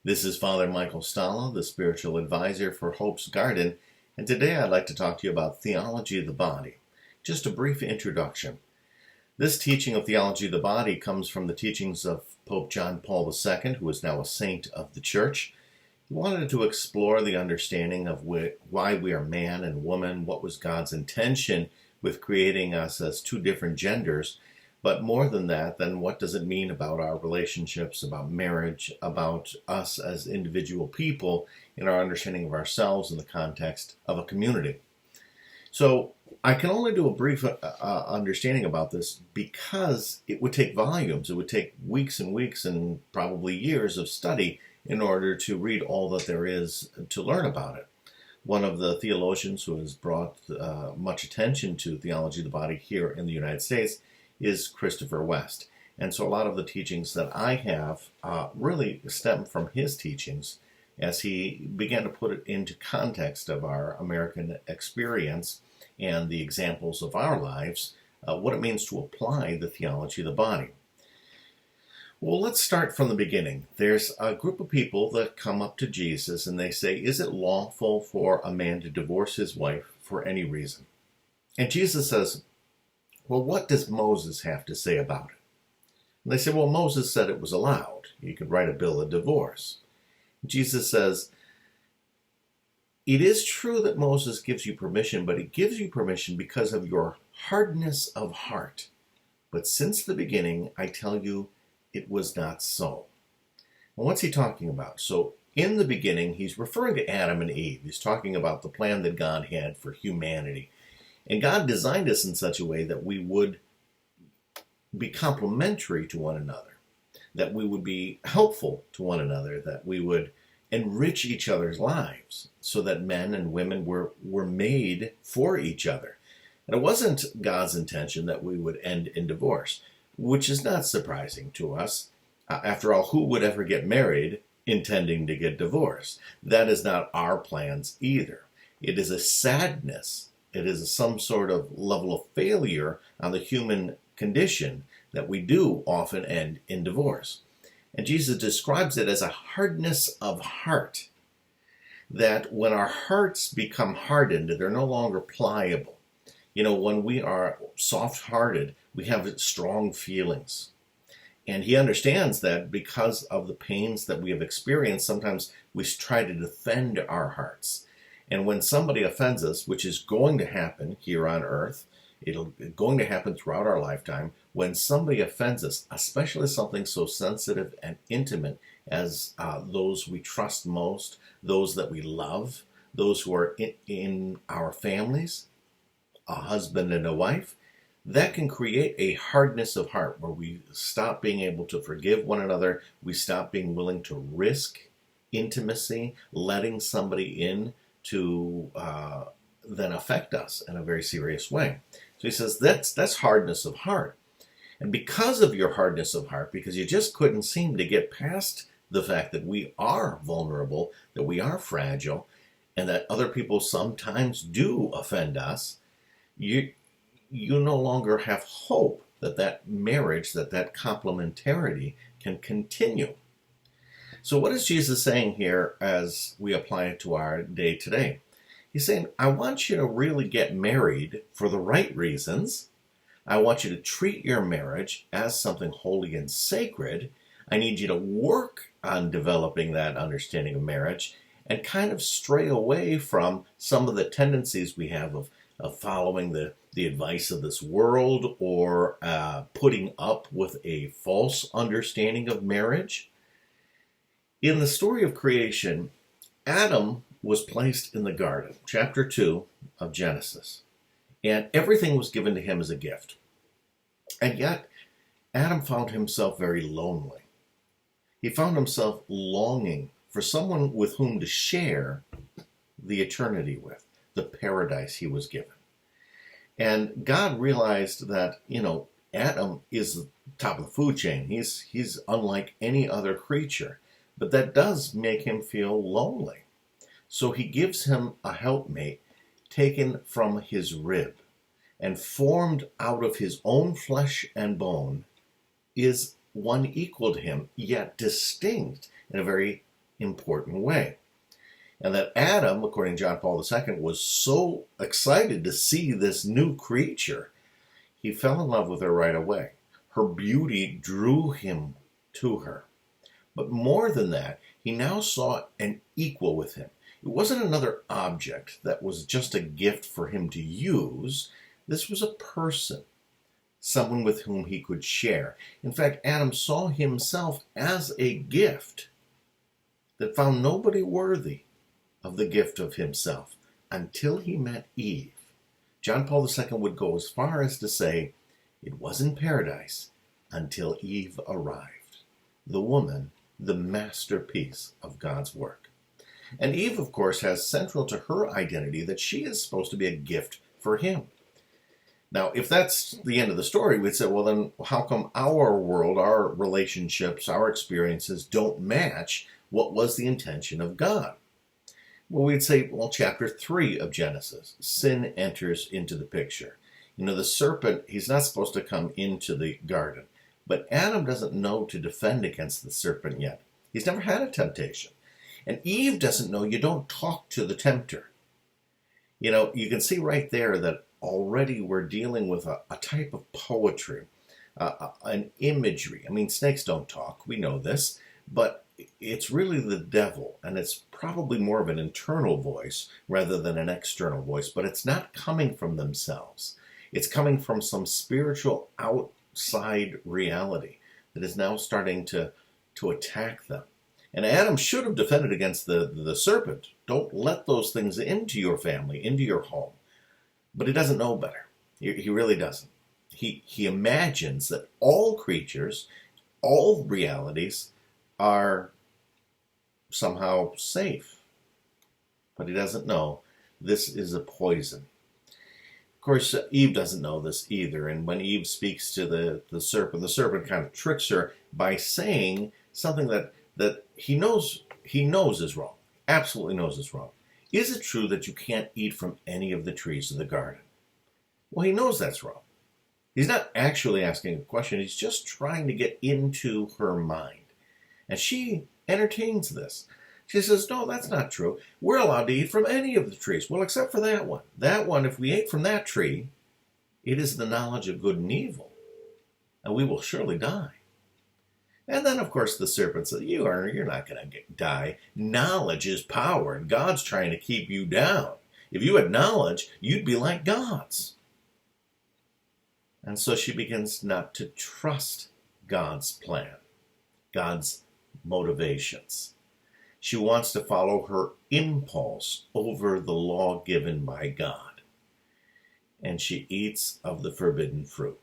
This is Father Michael Stalla, the spiritual advisor for Hope's Garden, and today I'd like to talk to you about theology of the body. Just a brief introduction. This teaching of theology of the body comes from the teachings of Pope John Paul II, who is now a saint of the Church. He wanted to explore the understanding of why we are man and woman, what was God's intention with creating us as two different genders, but more than that, then what does it mean about our relationships, about marriage, about us as individual people in our understanding of ourselves in the context of a community. So I can only do a brief understanding about this because it would take volumes. It would take weeks and weeks and probably years of study in order to read all that there is to learn about it. One of the theologians who has brought much attention to theology of the body here in the United States is Christopher West. And so a lot of the teachings that I have really stem from his teachings as he began to put it into context of our American experience and the examples of our lives, what it means to apply the theology of the body. Well, let's start from the beginning. There's a group of people that come up to Jesus and they say, is it lawful for a man to divorce his wife for any reason? And Jesus says, well, what does Moses have to say about it? And they say, well, Moses said it was allowed. You could write a bill of divorce. Jesus says, it is true that Moses gives you permission, but he gives you permission because of your hardness of heart. But since the beginning, I tell you, it was not so. And what's he talking about? So in the beginning, he's referring to Adam and Eve. He's talking about the plan that God had for humanity. And God designed us in such a way that we would be complementary to one another, that we would be helpful to one another, that we would enrich each other's lives so that men and women were made for each other. And it wasn't God's intention that we would end in divorce, which is not surprising to us. After all, who would ever get married intending to get divorced? That is not our plans either. It is a sadness. It is some sort of level of failure on the human condition that we do often end in divorce. And Jesus describes it as a hardness of heart, that when our hearts become hardened, they're no longer pliable. You know, when we are soft-hearted, we have strong feelings. And he understands that because of the pains that we have experienced, sometimes we try to defend our hearts. And when somebody offends us, which is going to happen here on earth, it's going to happen throughout our lifetime, when somebody offends us, especially something so sensitive and intimate as those we trust most, those that we love, those who are in our families, a husband and a wife, that can create a hardness of heart where we stop being able to forgive one another, we stop being willing to risk intimacy, letting somebody in to then affect us in a very serious way. So he says that's hardness of heart. And because of your hardness of heart, because you just couldn't seem to get past the fact that we are vulnerable, that we are fragile, and that other people sometimes do offend us, you no longer have hope that that marriage, that complementarity can continue. So what is Jesus saying here as we apply it to our day today? He's saying, I want you to really get married for the right reasons. I want you to treat your marriage as something holy and sacred. I need you to work on developing that understanding of marriage and kind of stray away from some of the tendencies we have of following the advice of this world or putting up with a false understanding of marriage. In the story of creation, Adam was placed in the garden, chapter 2 of Genesis, and everything was given to him as a gift. And yet, Adam found himself very lonely. He found himself longing for someone with whom to share the eternity with, the paradise he was given. And God realized that, Adam is the top of the food chain. He's unlike any other creature. But that does make him feel lonely. So he gives him a helpmate taken from his rib and formed out of his own flesh and bone is one equal to him, yet distinct in a very important way. And that Adam, according to John Paul II, was so excited to see this new creature, he fell in love with her right away. Her beauty drew him to her. But more than that, he now saw an equal with him. It wasn't another object that was just a gift for him to use. This was a person, someone with whom he could share. In fact, Adam saw himself as a gift that found nobody worthy of the gift of himself until he met Eve. John Paul II would go as far as to say, it was in paradise until Eve arrived. The woman, the masterpiece of God's work. And Eve, of course, has central to her identity that she is supposed to be a gift for him. Now, if that's the end of the story, we'd say, well, then how come our world, our relationships, our experiences don't match what was the intention of God? Well, we'd say, well, chapter 3 of Genesis, sin enters into the picture. You know, the serpent, he's not supposed to come into the garden, but Adam doesn't know to defend against the serpent yet. He's never had a temptation. And Eve doesn't know you don't talk to the tempter. You know, you can see right there that already we're dealing with a type of poetry, an imagery. I mean, snakes don't talk, we know this, but it's really the devil, and it's probably more of an internal voice rather than an external voice, but it's not coming from themselves. It's coming from some spiritual outside reality that is now starting to attack them. And Adam should have defended against the serpent. Don't let those things into your family, into your home. But he doesn't know better. He really doesn't. He imagines that all creatures, all realities are somehow safe. But he doesn't know this is a poison. Of course, Eve doesn't know this either. And when Eve speaks to the serpent kind of tricks her by saying something that he knows is wrong. Absolutely knows is wrong. Is it true that you can't eat from any of the trees of the garden? Well, he knows that's wrong. He's not actually asking a question. He's just trying to get into her mind. And she entertains this. She says, no, that's not true. We're allowed to eat from any of the trees. Well, except for that one. That one, if we ate from that tree, it is the knowledge of good and evil. And we will surely die. And then, of course, the serpent says, you're not going to die. Knowledge is power, and God's trying to keep you down. If you had knowledge, you'd be like gods. And so she begins not to trust God's plan, God's motivations. She wants to follow her impulse over the law given by God. And she eats of the forbidden fruit.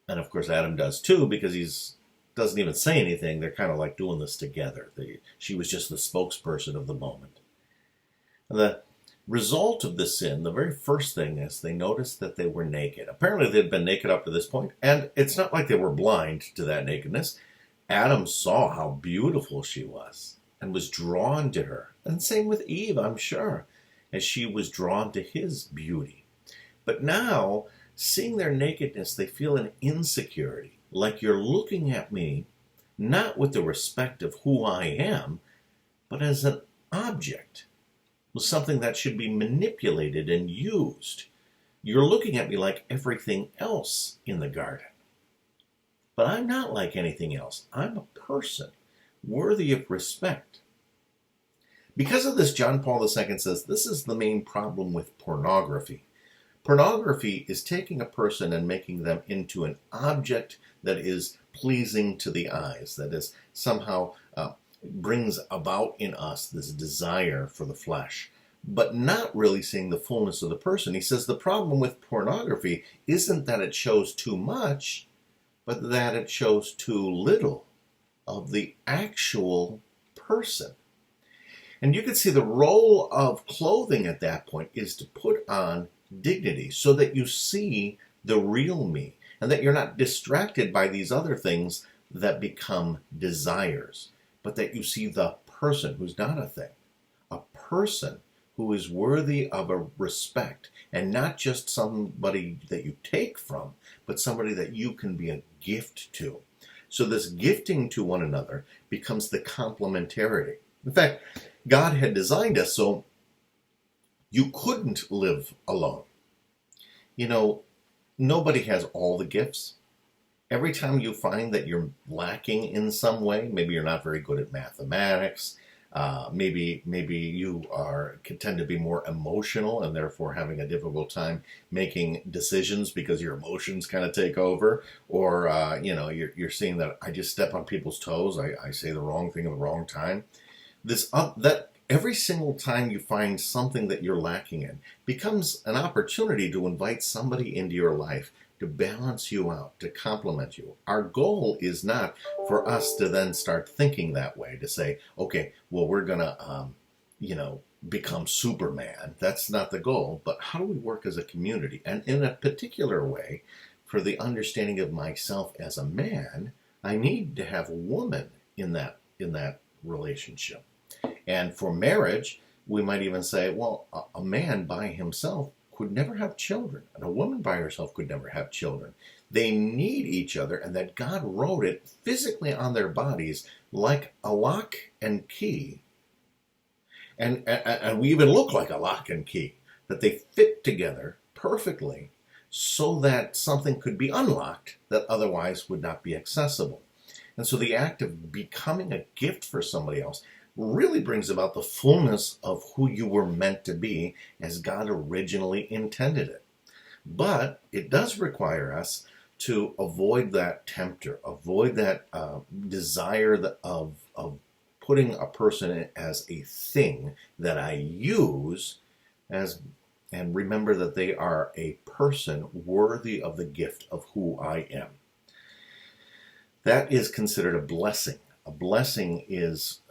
And of course, Adam does too, because he doesn't even say anything. They're kind of like doing this together. She was just the spokesperson of the moment. And the result of the sin, the very first thing is they noticed that they were naked. Apparently they'd been naked up to this point, and it's not like they were blind to that nakedness. Adam saw how beautiful she was and was drawn to her. And same with Eve, I'm sure, as she was drawn to his beauty. But now, seeing their nakedness, they feel an insecurity. Like you're looking at me, not with the respect of who I am, but as an object, with something that should be manipulated and used. You're looking at me like everything else in the garden. But I'm not like anything else. I'm a person worthy of respect. Because of this, John Paul II says this is the main problem with pornography. Pornography is taking a person and making them into an object that is pleasing to the eyes, that is somehow brings about in us this desire for the flesh, but not really seeing the fullness of the person. He says the problem with pornography isn't that it shows too much, but that it shows too little of the actual person. And you can see the role of clothing at that point is to put on dignity so that you see the real me and that you're not distracted by these other things that become desires, but that you see the person who's not a thing, a person who is worthy of a respect, and not just somebody that you take from, but somebody that you can be a gift to. So this gifting to one another becomes the complementarity. In fact, God had designed us so you couldn't live alone. You know, nobody has all the gifts. Every time you find that you're lacking in some way, maybe you're not very good at mathematics, maybe you tend to be more emotional and therefore having a difficult time making decisions because your emotions kind of take over, or you're seeing that I just step on people's toes, I say the wrong thing at the wrong time. That every single time you find something that you're lacking in becomes an opportunity to invite somebody into your life to balance you out, to complement you. Our goal is not for us to then start thinking that way, to say, okay, well, we're going to, become Superman. That's not the goal, but how do we work as a community? And in a particular way, for the understanding of myself as a man, I need to have a woman in that relationship. And for marriage, we might even say, well, a man by himself could never have children, and a woman by herself could never have children. They need each other, and that God wrote it physically on their bodies like a lock and key. And we even look like a lock and key, that they fit together perfectly so that something could be unlocked that otherwise would not be accessible. And so the act of becoming a gift for somebody else really brings about the fullness of who you were meant to be as God originally intended it. But it does require us to avoid that tempter, avoid that desire of putting a person as a thing that I use, and remember that they are a person worthy of the gift of who I am. That is considered a blessing. A blessing is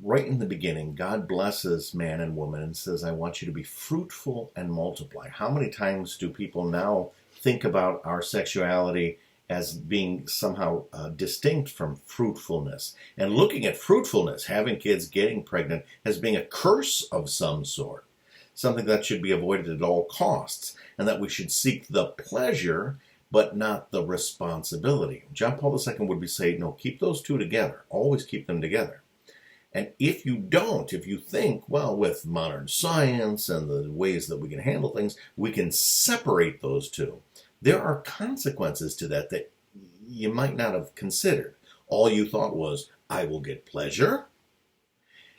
right in the beginning, God blesses man and woman and says, I want you to be fruitful and multiply. How many times do people now think about our sexuality as being somehow distinct from fruitfulness? And looking at fruitfulness, having kids, getting pregnant, as being a curse of some sort. Something that should be avoided at all costs, and that we should seek the pleasure but not the responsibility. John Paul II would say, no, keep those two together. Always keep them together. And if you don't, if you think, well, with modern science and the ways that we can handle things, we can separate those two, there are consequences to that you might not have considered. All you thought was, I will get pleasure,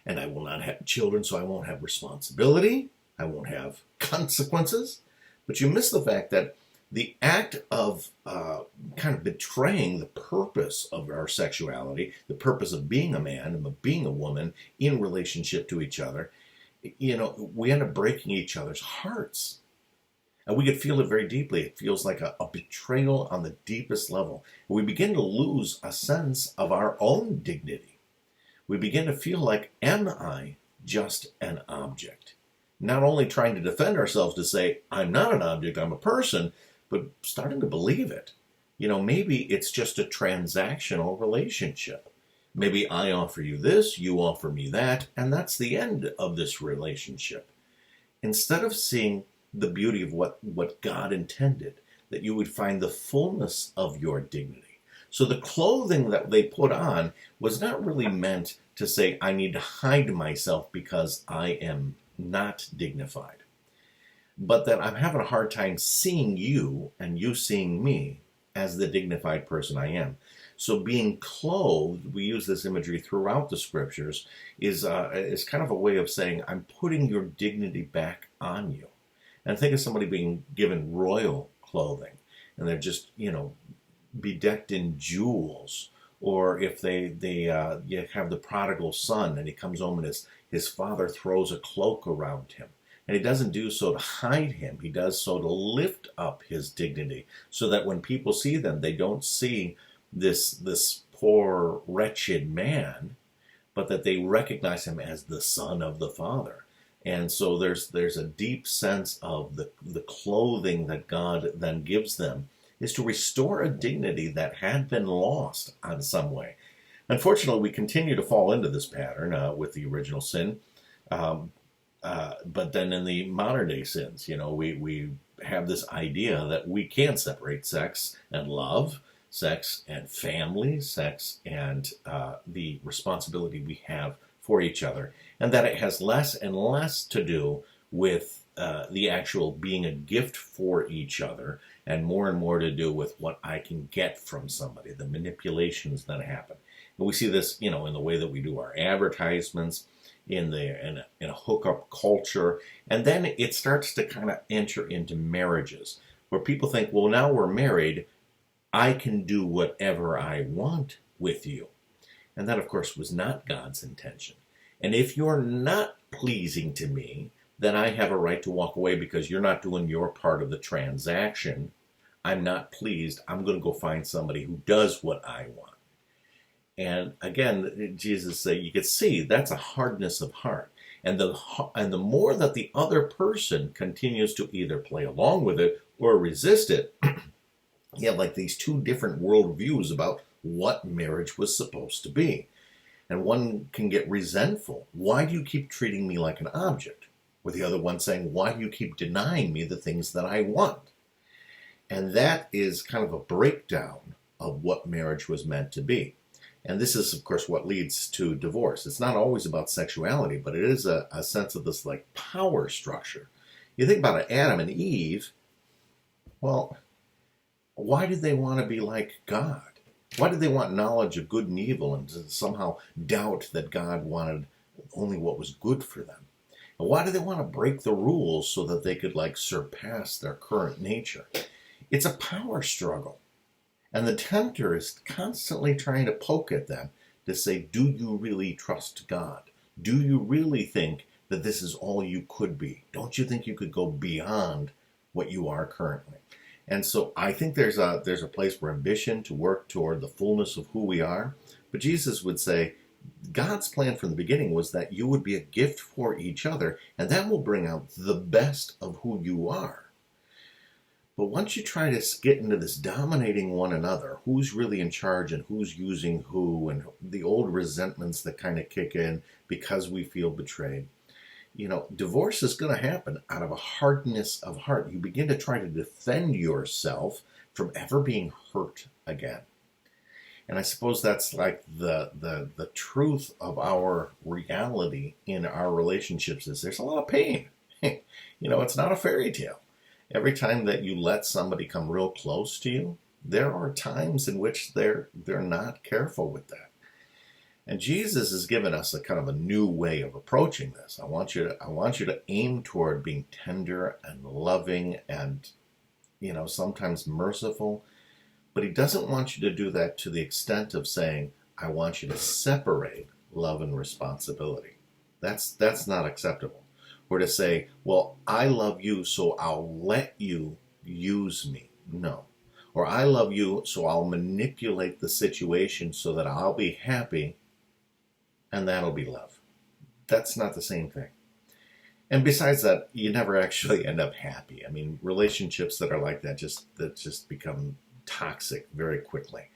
and I will not have children, so I won't have responsibility, I won't have consequences. But you miss the fact that the act of kind of betraying the purpose of our sexuality, the purpose of being a man and of being a woman in relationship to each other, we end up breaking each other's hearts. And we could feel it very deeply. It feels like a betrayal on the deepest level. We begin to lose a sense of our own dignity. We begin to feel like, am I just an object? Not only trying to defend ourselves to say, I'm not an object, I'm a person, but starting to believe it. Maybe it's just a transactional relationship. Maybe I offer you this, you offer me that, and that's the end of this relationship. Instead of seeing the beauty of what God intended, that you would find the fullness of your dignity. So the clothing that they put on was not really meant to say, I need to hide myself because I am not dignified, but that I'm having a hard time seeing you and you seeing me as the dignified person I am. So being clothed, we use this imagery throughout the scriptures, is kind of a way of saying, I'm putting your dignity back on you. And think of somebody being given royal clothing, and they're just, bedecked in jewels. Or if you have the prodigal son, and he comes home and his father throws a cloak around him. And he doesn't do so to hide him. He does so to lift up his dignity, so that when people see them, they don't see this poor, wretched man, but that they recognize him as the son of the Father. And so there's a deep sense of the clothing that God then gives them is to restore a dignity that had been lost in some way. Unfortunately, we continue to fall into this pattern with the original sin. But then in the modern day sins, we have this idea that we can separate sex and love, sex and family, sex and the responsibility we have for each other, and that it has less and less to do with the actual being a gift for each other, and more to do with what I can get from somebody, the manipulations that happen. And we see this, in the way that we do our advertisements, in a hookup culture, and then it starts to kind of enter into marriages, where people think, well, now we're married, I can do whatever I want with you. And that, of course, was not God's intention. And if you're not pleasing to me, then I have a right to walk away because you're not doing your part of the transaction. I'm not pleased. I'm going to go find somebody who does what I want. And again, Jesus said, you could see that's a hardness of heart. And the more that the other person continues to either play along with it or resist it, you have like these two different worldviews about what marriage was supposed to be. And one can get resentful. Why do you keep treating me like an object? With the other one saying, why do you keep denying me the things that I want? And that is kind of a breakdown of what marriage was meant to be. And this is, of course, what leads to divorce. It's not always about sexuality, but it is a sense of this like power structure. You think about Adam and Eve, well, why did they want to be like God? Why did they want knowledge of good and evil and to somehow doubt that God wanted only what was good for them? And why do they want to break the rules so that they could like surpass their current nature? It's a power struggle. And the tempter is constantly trying to poke at them to say, do you really trust God? Do you really think that this is all you could be? Don't you think you could go beyond what you are currently? And so I think there's a place for ambition to work toward the fullness of who we are. But Jesus would say, God's plan from the beginning was that you would be a gift for each other, and that will bring out the best of who you are. But once you try to get into this dominating one another, who's really in charge and who's using who, and the old resentments that kind of kick in because we feel betrayed, divorce is going to happen out of a hardness of heart. You begin to try to defend yourself from ever being hurt again. And I suppose that's like the truth of our reality in our relationships is there's a lot of pain. It's not a fairy tale. Every time that you let somebody come real close to you, there are times in which they're not careful with that. And Jesus has given us a kind of a new way of approaching this. I want you to aim toward being tender and loving and, sometimes merciful. But he doesn't want you to do that to the extent of saying, I want you to separate love and responsibility. That's not acceptable. Or to say, well, I love you, so I'll let you use me. No. Or I love you, so I'll manipulate the situation so that I'll be happy, and that'll be love. That's not the same thing. And besides that, you never actually end up happy. I mean, relationships that are like that just become toxic very quickly.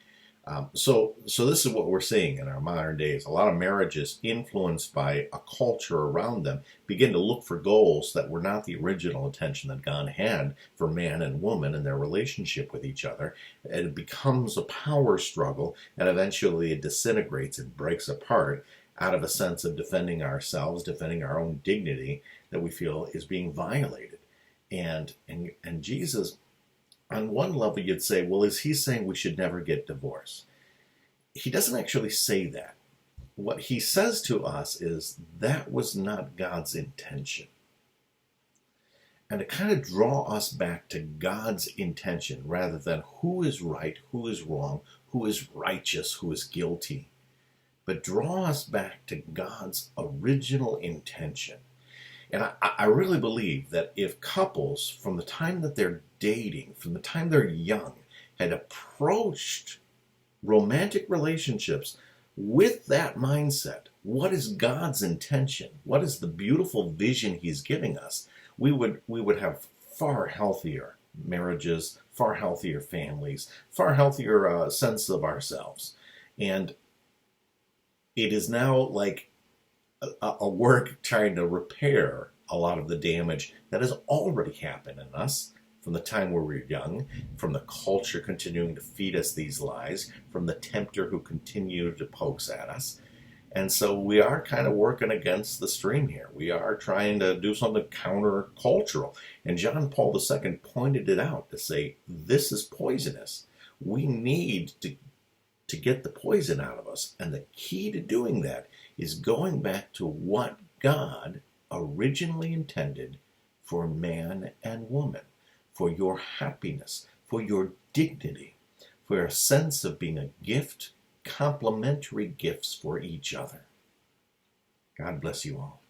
So this is what we're seeing in our modern days. A lot of marriages influenced by a culture around them begin to look for goals that were not the original intention that God had for man and woman in their relationship with each other. And it becomes a power struggle, and eventually it disintegrates and breaks apart out of a sense of defending ourselves, defending our own dignity that we feel is being violated. And Jesus, on one level, you'd say, well, is he saying we should never get divorced? He doesn't actually say that. What he says to us is that was not God's intention. And to kind of draw us back to God's intention rather than who is right, who is wrong, who is righteous, who is guilty. But draw us back to God's original intention. And I really believe that if couples, from the time that they're dating, from the time they're young, had approached romantic relationships with that mindset, what is God's intention? What is the beautiful vision he's giving us? We would have far healthier marriages, far healthier families, far healthier sense of ourselves. And it is now like a work trying to repair a lot of the damage that has already happened in us from the time where we were young, from the culture continuing to feed us these lies, from the tempter who continued to pokes at us. And so we are kind of working against the stream here. We are trying to do something countercultural. And John Paul II pointed it out to say, this is poisonous. We need to get the poison out of us. And the key to doing that is going back to what God originally intended for man and woman, for your happiness, for your dignity, for a sense of being a gift, complementary gifts for each other. God bless you all.